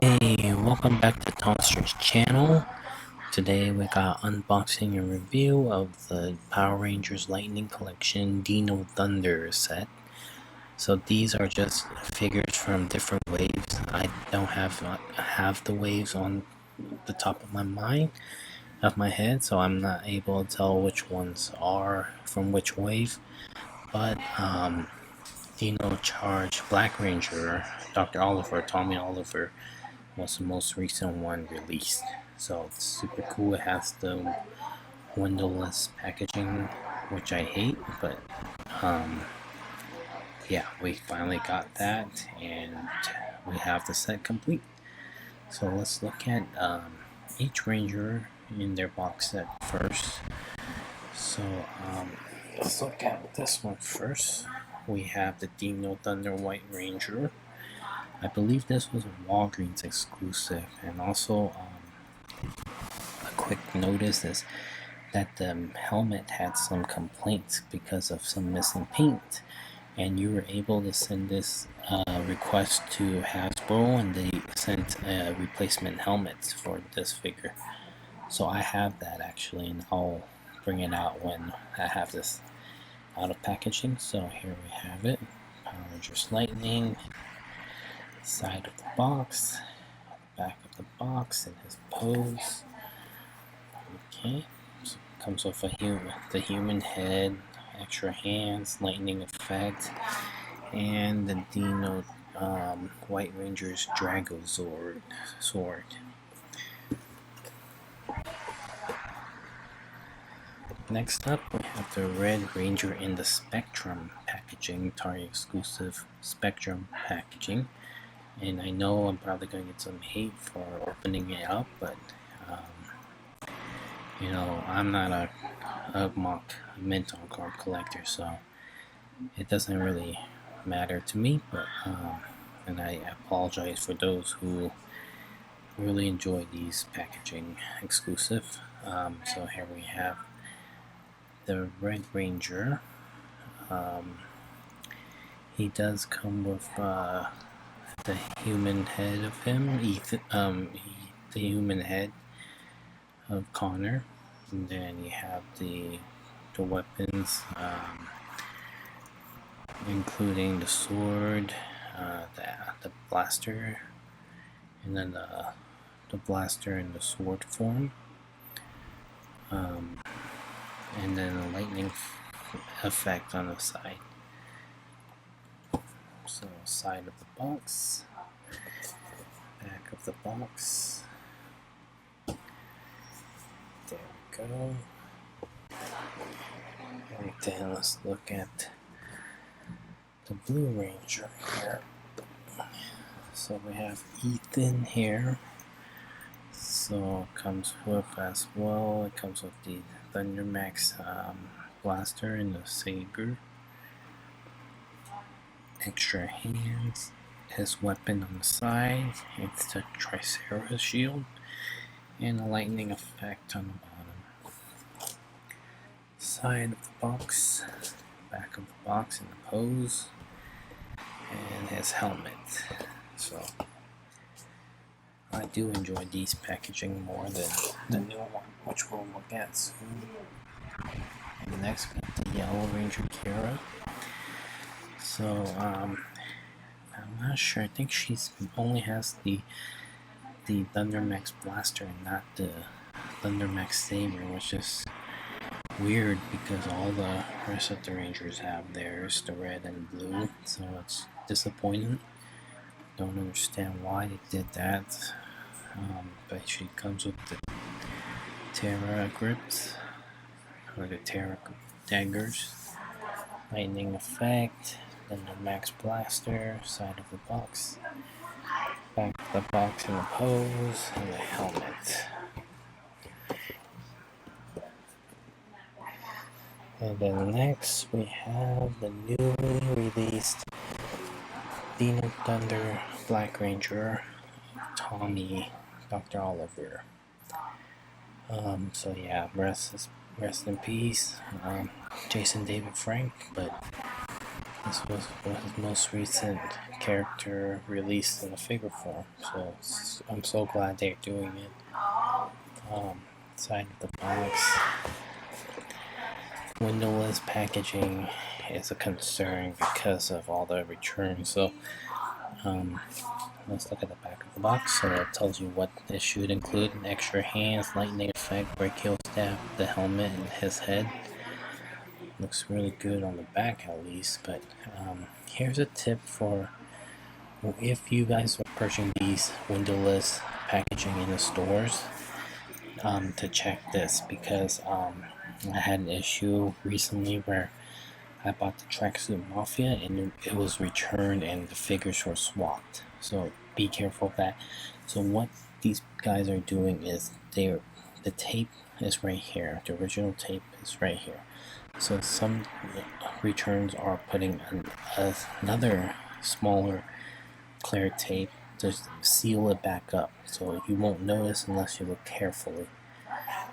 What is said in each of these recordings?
Hey, welcome back to Tomster's channel. Today we got unboxing and review of the Power Rangers Lightning Collection Dino Thunder set. So these are just figures from different waves. I don't have the waves on the top of my head, so I'm not able to tell which ones are from which wave. But Dino Charge Black Ranger, Dr. Oliver, Tommy Oliver, was the most recent one released. So it's super cool. It has the windowless packaging, which I hate, but yeah, we finally got that, and we have the set complete. So let's look at each ranger in their box set first. So let's look at this one first. We have the Dino Thunder White Ranger. I believe this was a Walgreens exclusive, and also a quick notice is that the helmet had some complaints because of some missing paint, and you were able to send this request to Hasbro, and they sent replacement helmets for this figure. So I have that actually, and I'll bring it out when I have this out of packaging. So here we have it, Power Rangers Lightning, side of the box, back of the box, and his pose. Okay, so it comes with the human head, extra hands, lightning effect, and the Dino White Ranger's Dragozord sword. Next up, we have the Red Ranger in the Spectrum packaging, Target exclusive Spectrum packaging. And I know I'm probably going to get some hate for opening it up, but you know, I'm not a mock mental card collector, so it doesn't really matter to me. But and I apologize for those who really enjoy these packaging exclusive. So here we have the Red Ranger. He does come with the human head of him, the human head of Connor, and then you have the weapons, including the sword, the blaster, and then the blaster in the sword form, and then a lightning effect on the side. So side of the box, back of the box. There we go. And then let's look at the Blue Ranger here. So we have Ethan here. So it comes with as well. It comes with the Thundermax blaster and the saber. Extra hands. His weapon on the side. It's the Triceratops shield. And a lightning effect on the bottom. Side of the box, back of the box in the pose, and his helmet. So I do enjoy these packaging more than the new one, which we'll look at soon. And next we have the Yellow Ranger Kira. So I'm not sure. I think she's only has the Thundermax blaster and not the Thundermax saber, which is weird because all the rest of the Rangers have theirs, the red and blue, so it's disappointing. Don't understand why they did that, but she comes with the Terra grips, or the Terra daggers, lightning effect, then the Max blaster, side of the box, back of the box in the pose, and the helmet. And then next we have the newly released Dino Thunder Black Ranger, Tommy, Dr. Oliver. So yeah, rest in peace, Jason David Frank. But This was his most recent character released in a figure form, so I'm so glad they're doing it. Side of the box, windowless packaging is a concern because of all the returns. So let's look at the back of the box. So it tells you what it should include: an extra hands, lightning effect, brachial staff, the helmet, and his head. Looks really good on the back at least. But here's a tip for if you guys are purchasing these windowless packaging in the stores, to check this, because I had an issue recently where I bought the Tracksuit Mafia and it was returned and the figures were swapped. So be careful of that. So what these guys are doing is the tape is right here. The original tape is right here. So some returns are putting another smaller clear tape to seal it back up, so you won't notice unless you look carefully.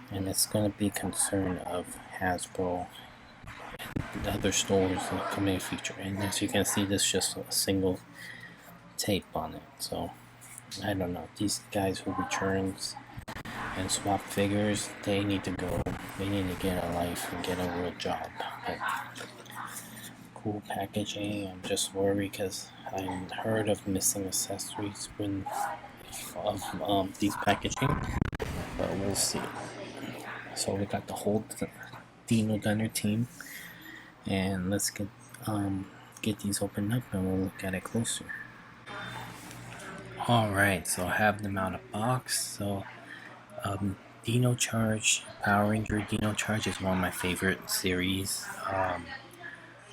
And it's going to be a concern of Hasbro and other stores in the coming future. And as you can see, this is just a single tape on it. So I don't know, these guys who returns and swap figures, they need to go. They need to get a life and get a real job. But cool packaging. I'm just worried because I heard of missing accessories when of these packaging, but we'll see. So we got the whole Dino Gunner team, and let's get these opened up and we'll look at it closer. Alright, so I have them out of box. So Dino Charge, Power Ranger Dino Charge is one of my favorite series.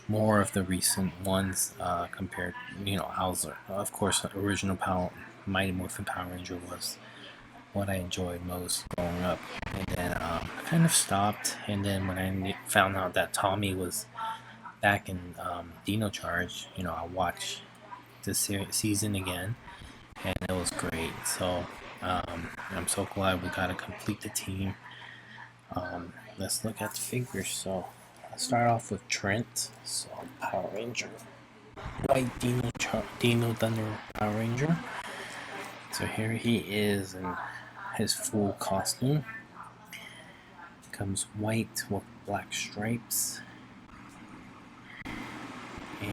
More of the recent ones compared, Hauser. Of course, the original Mighty Morphin Power Ranger was what I enjoyed most growing up. And then I kind of stopped, and then when I found out that Tommy was back in Dino Charge, I watched this season again, and it was great. So I'm so glad we got to complete the team. Let's look at the figures. So let's start off with Trent, so Power Ranger, White Dino Thunder Power Ranger. So here he is in his full costume. Comes white with black stripes,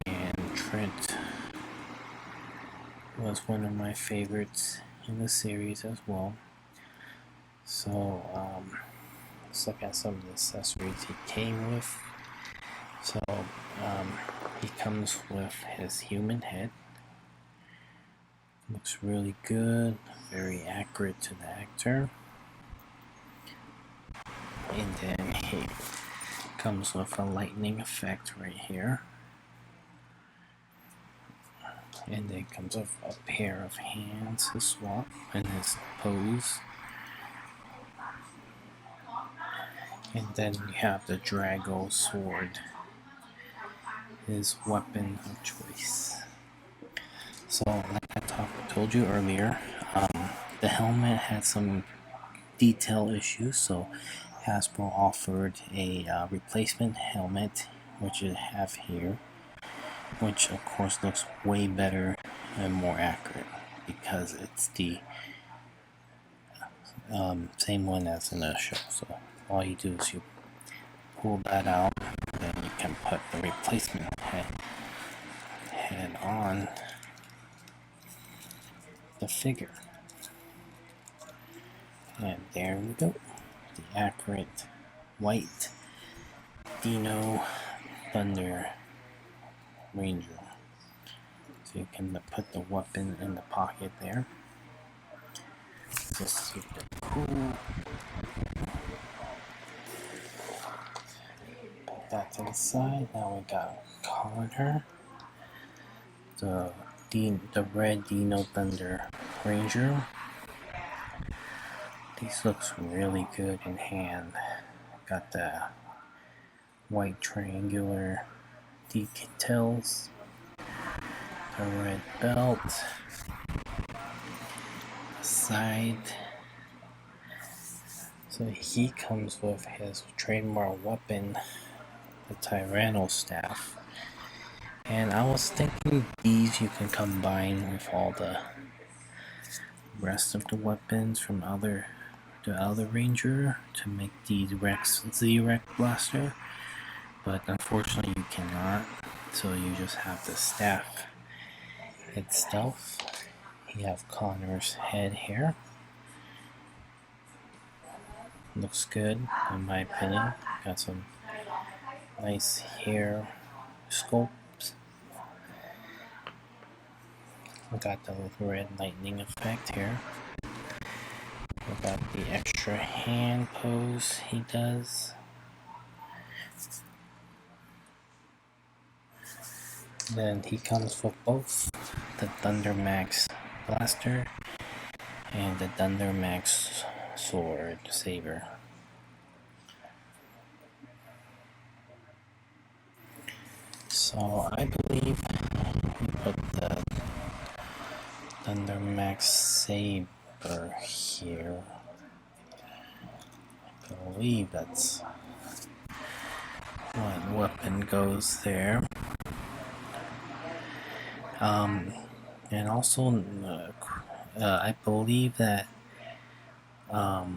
and Trent was one of my favorites in the series as well. So let's look at some of the accessories he came with. So he comes with his human head. Looks really good, very accurate to the actor. And then he comes with a lightning effect right here. And then comes with a pair of hands to swap in his pose. And then you have the Drago sword, his weapon of choice. So, like I told you earlier, the helmet had some detail issues, so Hasbro offered a replacement helmet, which you have here, which of course looks way better and more accurate because it's the same one as in the show. So all you do is you pull that out, then you can put the replacement head on the figure. And there we go, the accurate white Dino Thunder Ranger. So you can put the weapon in the pocket there. Just super cool. Put that to the side. Now we got Connor, the red Dino Thunder Ranger. These looks really good in hand. Got the white triangular details, the red belt, the side. So he comes with his trademark weapon, the Tyranno staff, And I was thinking these you can combine with all the rest of the weapons from the other ranger to make the Z-Rex blaster, but unfortunately you cannot, so you just have the staff itself. You have Connor's head here. Looks good in my opinion. Got some nice hair sculpts. We got the red lightning effect here. We got the extra hand pose he does. Then he comes with both the Thunder Max blaster and the Thunder Max sword saber. So I believe we put the Thunder Max saber here. I believe that's what weapon goes there. And also, I believe that, so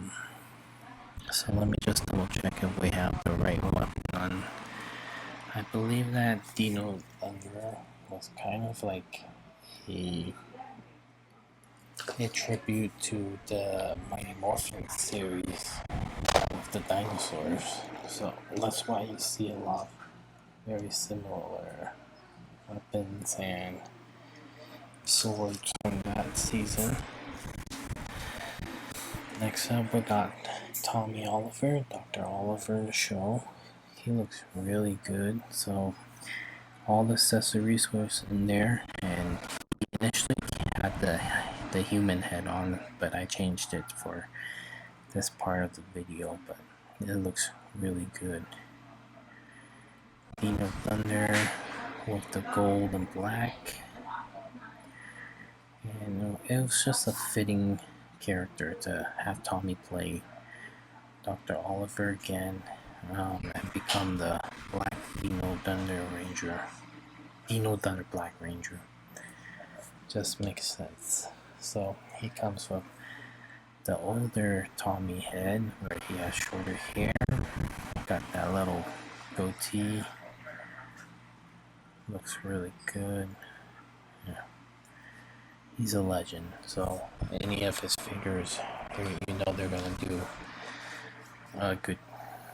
let me just double check if we have the right weapon on. I believe that Dino Thunder was kind of like a tribute to the Mighty Morphin series of the dinosaurs. So that's why you see a lot of very similar weapons and swords from that season. Next up, we got Tommy Oliver, Dr. Oliver in the show. He looks really good. So all the accessories was in there, and he initially had the human head on, but I changed it for this part of the video. But it looks really good. Dino Thunder with the gold and black. And it was just a fitting character to have Tommy play Dr. Oliver again, and become the Black Dino Thunder Ranger. Dino Thunder Black Ranger. Just makes sense. So he comes with the older Tommy head where he has shorter hair. Got that little goatee. Looks really good. Yeah. He's a legend, so any of his figures, you know they're gonna do a good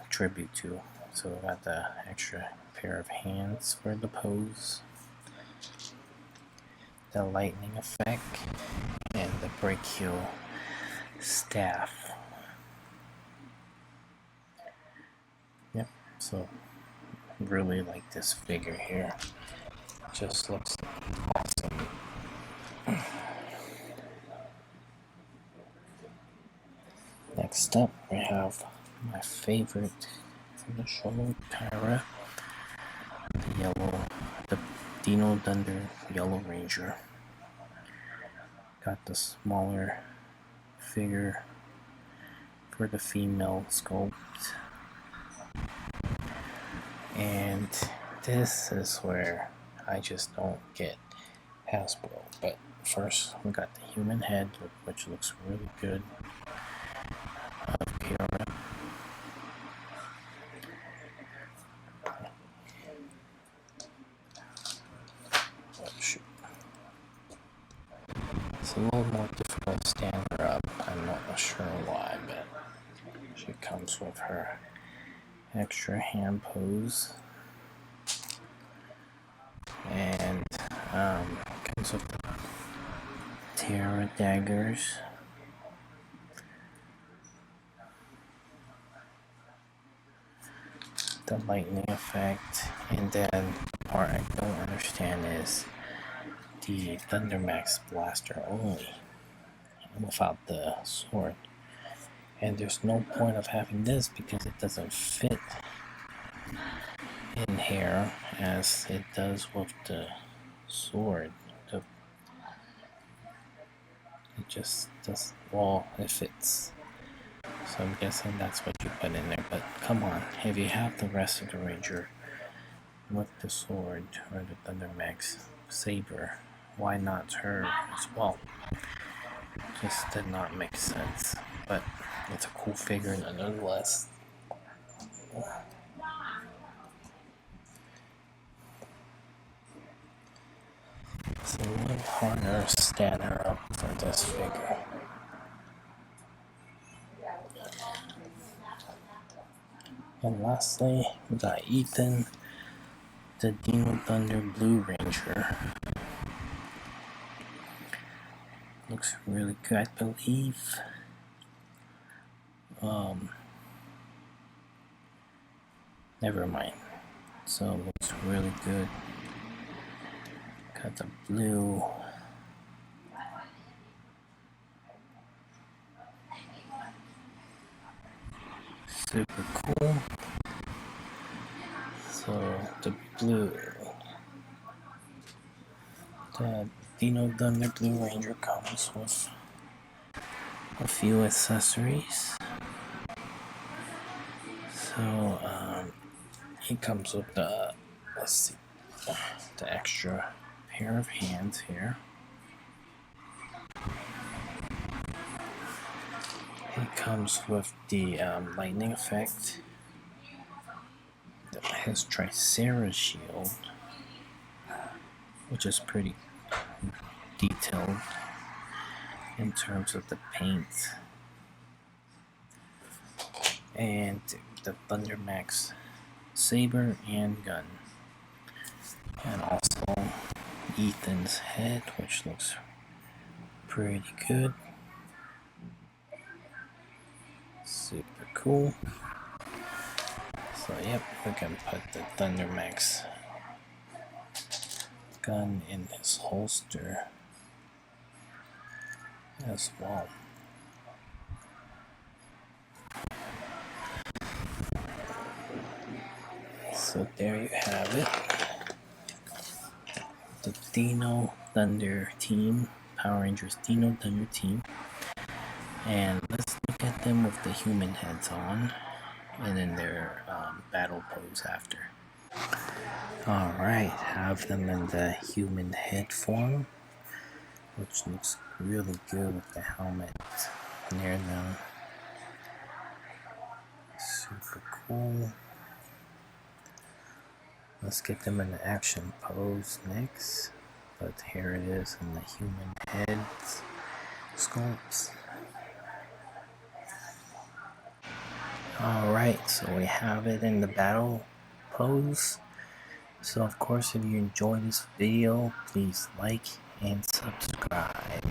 tribute to. So we got the extra pair of hands for the pose, the lightning effect, and the brachial staff. Yep, so really like this figure here. Just looks awesome. Next up, we have my favorite from the show, Tyra, the Dino Thunder Yellow Ranger. Got the smaller figure for the female sculpt. And this is where I just don't get Hasbro. But first, we got the human head, which looks really good. Of Kiara. Oh, shoot. It's a little more difficult to stand her up. I'm not sure why, but she comes with her extra hand pose. And comes with the Terra daggers. The lightning effect, and then the part I don't understand is the Thunder Max blaster only, without the sword. And there's no point of having this because it doesn't fit in here as it does with the sword. It just does, well, it fits. So I'm guessing that's what you put in there, but come on, if you have the rest of the Ranger with the sword, or the Thunder Max saber. Why not her as well? Just did not make sense, but it's a cool figure nonetheless. So we'll harder stand her up for this figure. And lastly, we got Ethan, the Dino Thunder Blue Ranger. Looks really good, I believe. Never mind. So it looks really good. Got the blue. Super cool. So the blue. The Dino Thunder Blue Ranger comes with a few accessories. So it comes with the, let's see, the extra pair of hands here. It comes with the lightning effect, his Tricera shield, which is pretty detailed in terms of the paint, and the Thunder Max saber and gun, and also Ethan's head, which looks pretty good. Super cool. So yep, we can put the Thunder Max gun in his holster as well. So there you have it. The Dino Thunder team, Power Rangers Dino Thunder team. And let's look at them with the human heads on, and then their battle pose after. Alright, have them in the human head form, which looks really good with the helmet near them. Super cool. Let's get them in the action pose next, but here it is in the human head sculpts. Alright, so we have it in the battle pose. So of course, if you enjoyed this video, please like and subscribe.